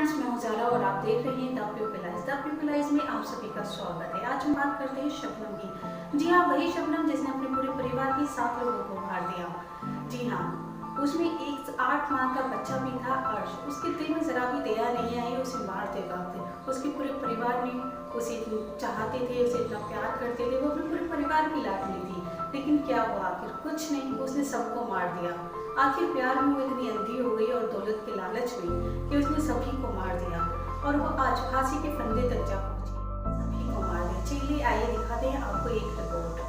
Friends, मैं हूं ज़ारा और आप देख रहे हैं द पीपलाइज। द पीपलाइज में आप सभी का स्वागत है। आज हम बात करते हैं शबनम की। जी हाँ, वही शबनम जिसने अपने पूरे परिवार के 7 लोगों को मार दिया। जी हाँ, उसमें एक 8 माह का बच्चा भी था अर्श। उसके दिल में ज़रा भी दया नहीं आई उसे मारते वक्त। उसके पूरे परिवार में उसे चाहते थे, उसे इतना प्यार करते थे, वो अपने पूरे परिवार की लाडली थी। लेकिन क्या हुआ, आखिर कुछ नहीं, उसने सबको मार दिया। आखिर प्यार में वो इतनी अंधी हो गई और दौलत के लालच में कि उसने सभी को मार दिया और वो आज फांसी के फंदे तक जा पहुंची। सभी को मार दिया। चलिए आइए दिखाते हैं आपको एक रिपोर्ट।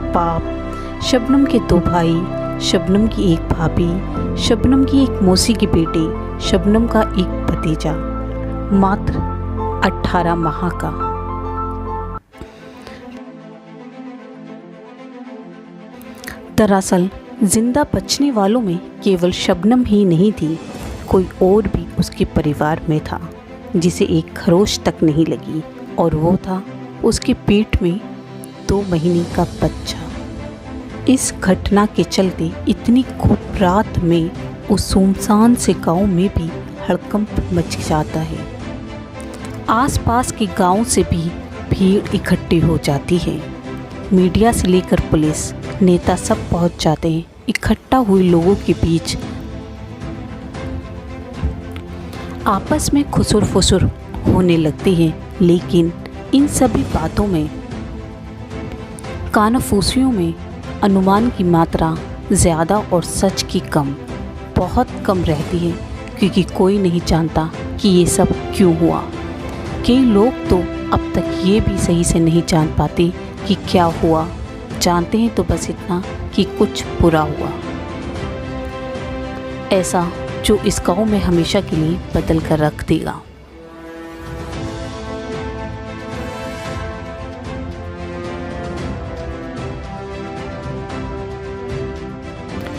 बाप, शबनम के 2 भाई, शबनम की एक भाभी, शबनम की एक मौसी की बेटी, शबनम का एक भतीजा, मात्र 18 माह का। दरअसल जिंदा बचने वालों में केवल शबनम ही नहीं थी, कोई और भी उसके परिवार में था जिसे एक खरोच तक नहीं लगी, और वो था उसके पेट में 2 महीने का बच्चा। इस घटना के चलते इतनी खूब रात में उस सुनसान से गांव में भी हड़कंप मच जाता है। आसपास के गांव से भी भीड़ इकट्ठी हो जाती है। मीडिया से लेकर पुलिस, नेता सब पहुंच जाते हैं। इकट्ठा हुए लोगों के बीच आपस में खुसुर फुसुर होने लगती है, लेकिन इन सभी बातों में, कानाफूसियों में अनुमान की मात्रा ज़्यादा और सच की कम, बहुत कम रहती है, क्योंकि कोई नहीं जानता कि ये सब क्यों हुआ। कई लोग तो अब तक ये भी सही से नहीं जान पाते कि क्या हुआ। जानते हैं तो बस इतना कि कुछ बुरा हुआ, ऐसा जो इस गाँव में हमेशा के लिए बदल कर रख देगा।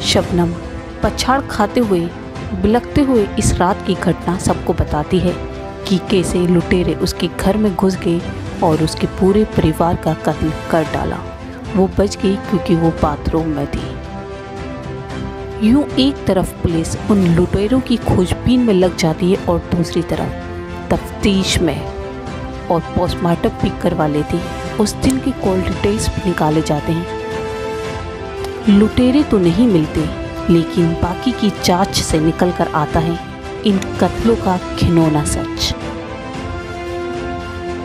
शबनम पछाड़ खाते हुए, बिलखते हुए इस रात की घटना सबको बताती है कि कैसे लुटेरे उसके घर में घुस गए और उसके पूरे परिवार का कत्ल कर डाला। वो बच गई क्योंकि वो बाथरूम में थी। यूं एक तरफ पुलिस उन लुटेरों की खोजबीन में लग जाती है और दूसरी तरफ तफ्तीश में, और पोस्टमार्टम भी करवा लेती है। उस दिन के कॉल डिटेल्स भी निकाले जाते हैं। लुटेरे तो नहीं मिलते, लेकिन बाकी की जांच से निकल कर आता है इन कत्लों का घिनौना सच।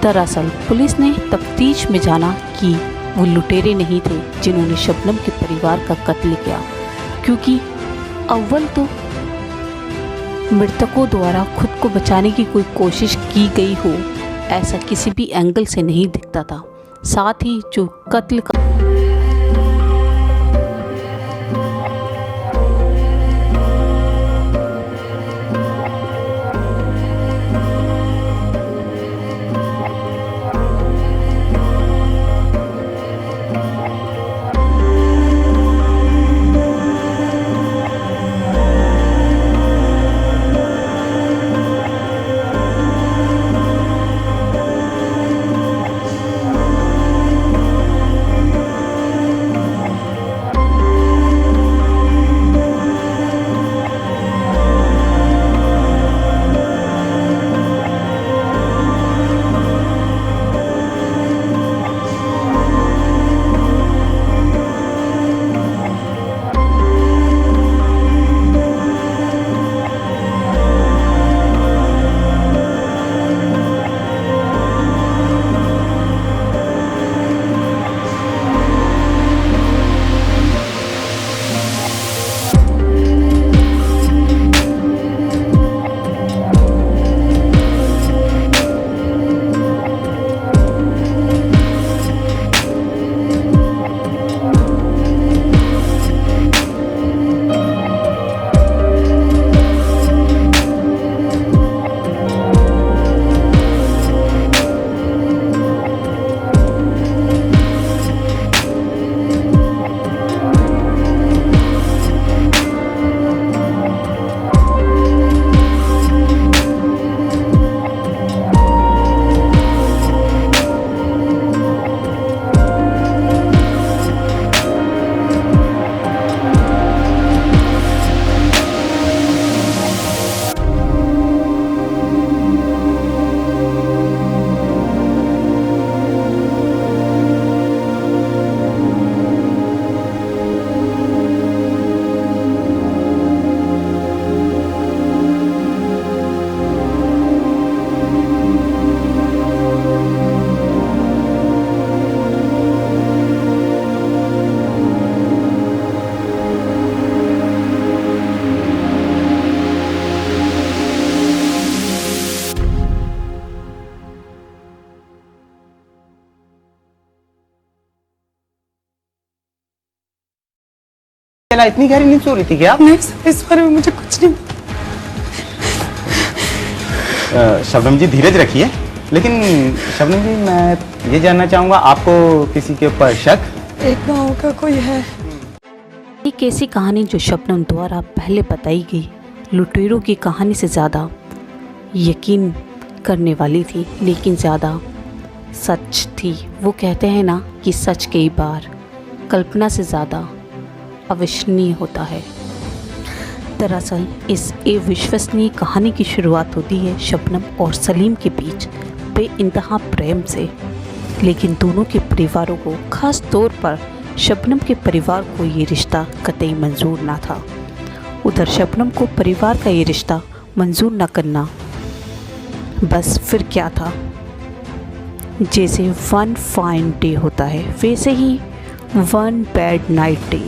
दरअसल पुलिस ने तफ्तीश में जाना कि वो लुटेरे नहीं थे जिन्होंने शबनम के परिवार का कत्ल किया, क्योंकि अव्वल तो मृतकों द्वारा खुद को बचाने की कोई कोशिश की गई हो ऐसा किसी भी एंगल से नहीं दिखता था। साथ ही जो कत्ल का चला इतनी गहरी नींद सो रही थी क्या आप? नहीं सर, इस बारे में मुझे कुछ नहीं। शबनम जी धीरज रखिए। लेकिन शबनम जी मैं ये जानना चाहूँगा, आपको किसी के ऊपर शक? एक गाँव का कोई है। एक ऐसी कहानी जो शबनम द्वारा पहले बताई गई लुटेरों की कहानी से ज़्यादा यकीन करने वाली थी, लेकिन ज़्यादा सच थी। वो कहते हैं ना कि सच कई बार कल्पना से ज़्यादा अविश्वसनीय होता है। दरअसल इस अविश्वसनीय कहानी की शुरुआत होती है शबनम और सलीम के बीच बेइंतहा प्रेम से, लेकिन दोनों के परिवारों को, खास तौर पर शबनम के परिवार को ये रिश्ता कतई मंजूर ना था। उधर शबनम को परिवार का ये रिश्ता मंजूर न करना बस फिर क्या था। जैसे वन फाइन डे होता है वैसे ही one bad night day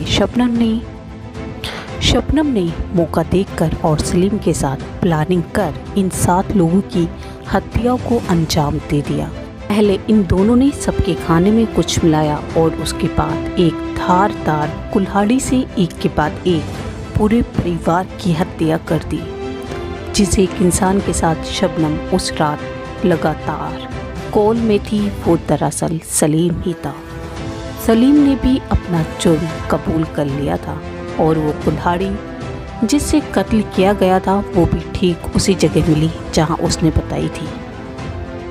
Shabnam ने मौका देखकर और सलीम के साथ प्लानिंग कर इन 7 लोगों की हत्याओं को अंजाम दे दिया। पहले इन दोनों ने सबके खाने में कुछ मिलाया और उसके बाद एक धारदार कुल्हाड़ी से एक के बाद एक पूरे परिवार की हत्या कर दी। जिस एक इंसान के साथ शबनम उस रात लगातार कॉल में थी वो दरअसल सलीम ही था। सलीम ने भी अपना जुर्म कबूल कर लिया था और वो कुल्हाड़ी जिससे कत्ल किया गया था वो भी ठीक उसी जगह मिली जहां उसने बताई थी।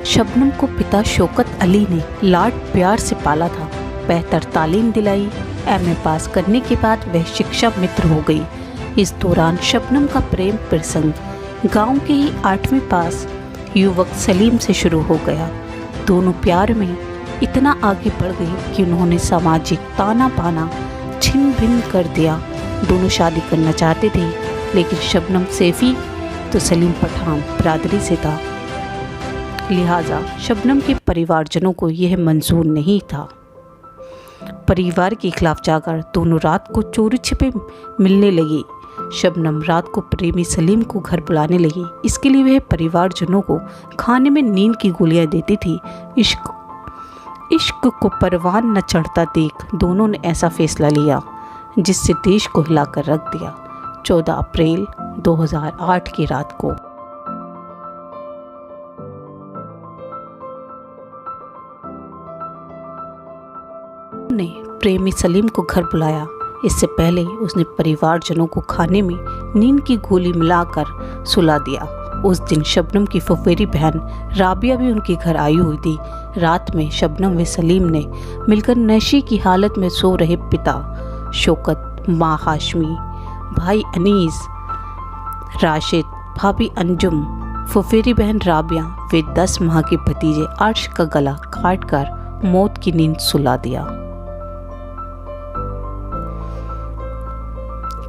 शबनम को पिता शौकत अली ने लाड प्यार से पाला था, बेहतर तालीम दिलाई। एमए पास करने के बाद वह शिक्षा मित्र हो गई। इस दौरान शबनम का प्रेम प्रसंग गांव के ही 8वीं पास युवक सलीम से शुरू हो गया। दोनों प्यार में इतना आगे बढ़ गई कि उन्होंने सामाजिक ताना बाना छिन भिन्न कर दिया। दोनों शादी करना चाहते थे, लेकिन शबनम सैफी तो सलीम पठान बिरादरी से था, लिहाजा शबनम के परिवारजनों को यह मंजूर नहीं था। परिवार के खिलाफ जाकर दोनों रात को चोरी छिपे मिलने लगी। शबनम रात को प्रेमी सलीम को घर बुलाने लगी। इसके लिए वह परिवारजनों को खाने में नींद की गोलियां देती थी। इश्क को परवान न चढ़ता देख दोनों ने ऐसा फैसला लिया जिससे देश को हिलाकर रख दिया। 14 अप्रैल 2008 की रात को ने प्रेमी सलीम को घर बुलाया। इससे पहले उसने परिवारजनों को खाने में नींद की गोली मिलाकर सुला दिया। उस दिन शबनम की फुफेरी बहन राबिया भी उनके घर आई हुई थी। रात में शबनम व सलीम ने मिलकर नशे की हालत में सो रहे पिता शौकत, माँ हाशमी, भाई अनीस, राशिद, भाभी अंजुम, फुफेरी बहन राबिया व 10 माह के भतीजे अर्श का गला काटकर मौत की नींद सुला दिया।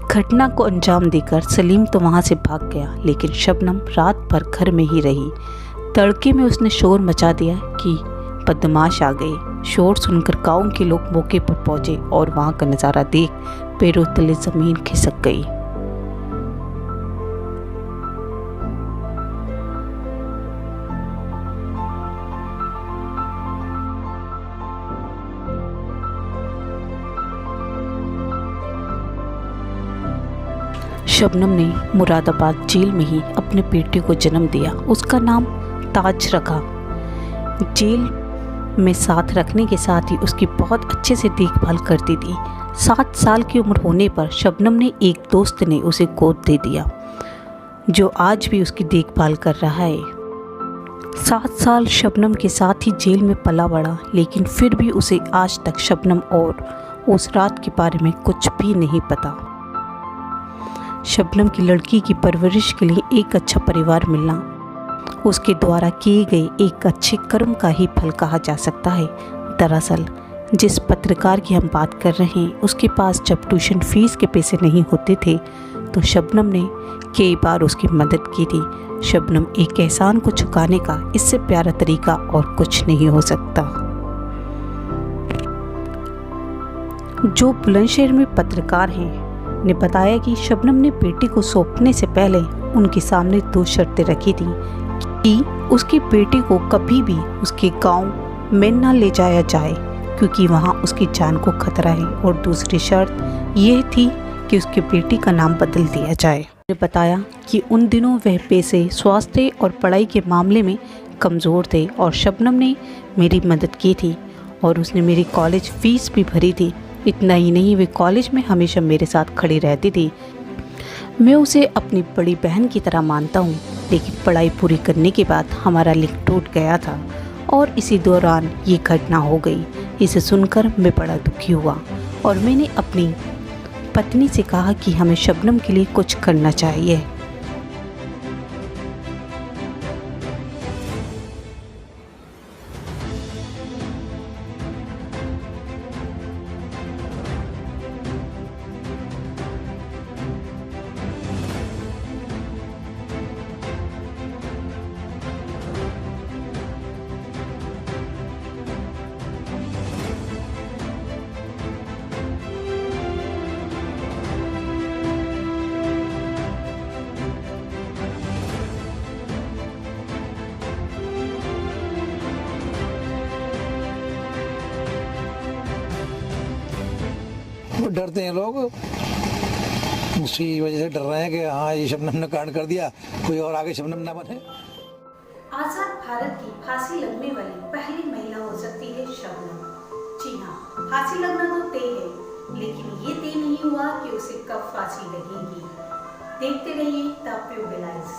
घटना को अंजाम देकर सलीम तो वहां से भाग गया, लेकिन शबनम रात भर घर में ही रही। तड़के में उसने शोर मचा दिया कि बदमाश आ गए। शोर सुनकर गांव के लोग मौके पर पहुंचे और वहां का नज़ारा देख पैरों तले जमीन खिसक गई। शबनम ने मुरादाबाद जेल में ही अपने बेटे को जन्म दिया। उसका नाम ताज रखा। जेल में साथ रखने के साथ ही उसकी बहुत अच्छे से देखभाल करती थी। 7 साल की उम्र होने पर शबनम ने एक दोस्त ने उसे गोद दे दिया, जो आज भी उसकी देखभाल कर रहा है। 7 साल शबनम के साथ ही जेल में पला बड़ा, लेकिन फिर भी उसे आज तक शबनम और उस रात के बारे में कुछ भी नहीं पता। शबनम की लड़की की परवरिश के लिए एक अच्छा परिवार मिलना उसके द्वारा किए गए एक अच्छे कर्म का ही फल कहा जा सकता है। दरअसल जिस पत्रकार की हम बात कर रहे हैं, उसके पास जब ट्यूशन फीस के पैसे नहीं होते थे तो शबनम ने कई बार उसकी मदद की थी। शबनम एक एहसान को चुकाने का इससे प्यारा तरीका और कुछ नहीं हो सकता। जो बुलंदशहर में पत्रकार हैं ने बताया कि शबनम ने बेटी को सौंपने से पहले उनके सामने 2 शर्तें रखी थी कि उसकी बेटी को कभी भी उसके गांव में न ले जाया जाए, क्योंकि वहां उसकी जान को खतरा है, और दूसरी शर्त यह थी कि उसकी बेटी का नाम बदल दिया जाए। उन्होंने बताया कि उन दिनों वह पैसे, स्वास्थ्य और पढ़ाई के मामले में कमज़ोर थे और शबनम ने मेरी मदद की थी और उसने मेरी कॉलेज फ़ीस भी भरी थी। इतना ही नहीं, वे कॉलेज में हमेशा मेरे साथ खड़ी रहती थी। मैं उसे अपनी बड़ी बहन की तरह मानता हूँ, लेकिन पढ़ाई पूरी करने के बाद हमारा लिंक टूट गया था और इसी दौरान ये घटना हो गई। इसे सुनकर मैं बड़ा दुखी हुआ और मैंने अपनी पत्नी से कहा कि हमें शबनम के लिए कुछ करना चाहिए। वो डरते हैं लोग, उसी वजह से डर रहे हैं कि हाँ ये शबनम ने कांड कर दिया, कोई और आगे शबनम ना बने। आजाद भारत की फांसी लगने वाली पहली महिला हो सकती है शबनम। जी हाँ, फांसी लगना तो तय है, लेकिन ये तय नहीं हुआ कि उसे कब फांसी लगेगी। देखते रहिए द प्योर लाइव्स।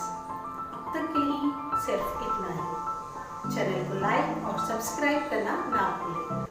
अब तक के लिए सिर्फ इतना ही। चैनल को लाइक और सब्सक्राइब करना ना भूलें।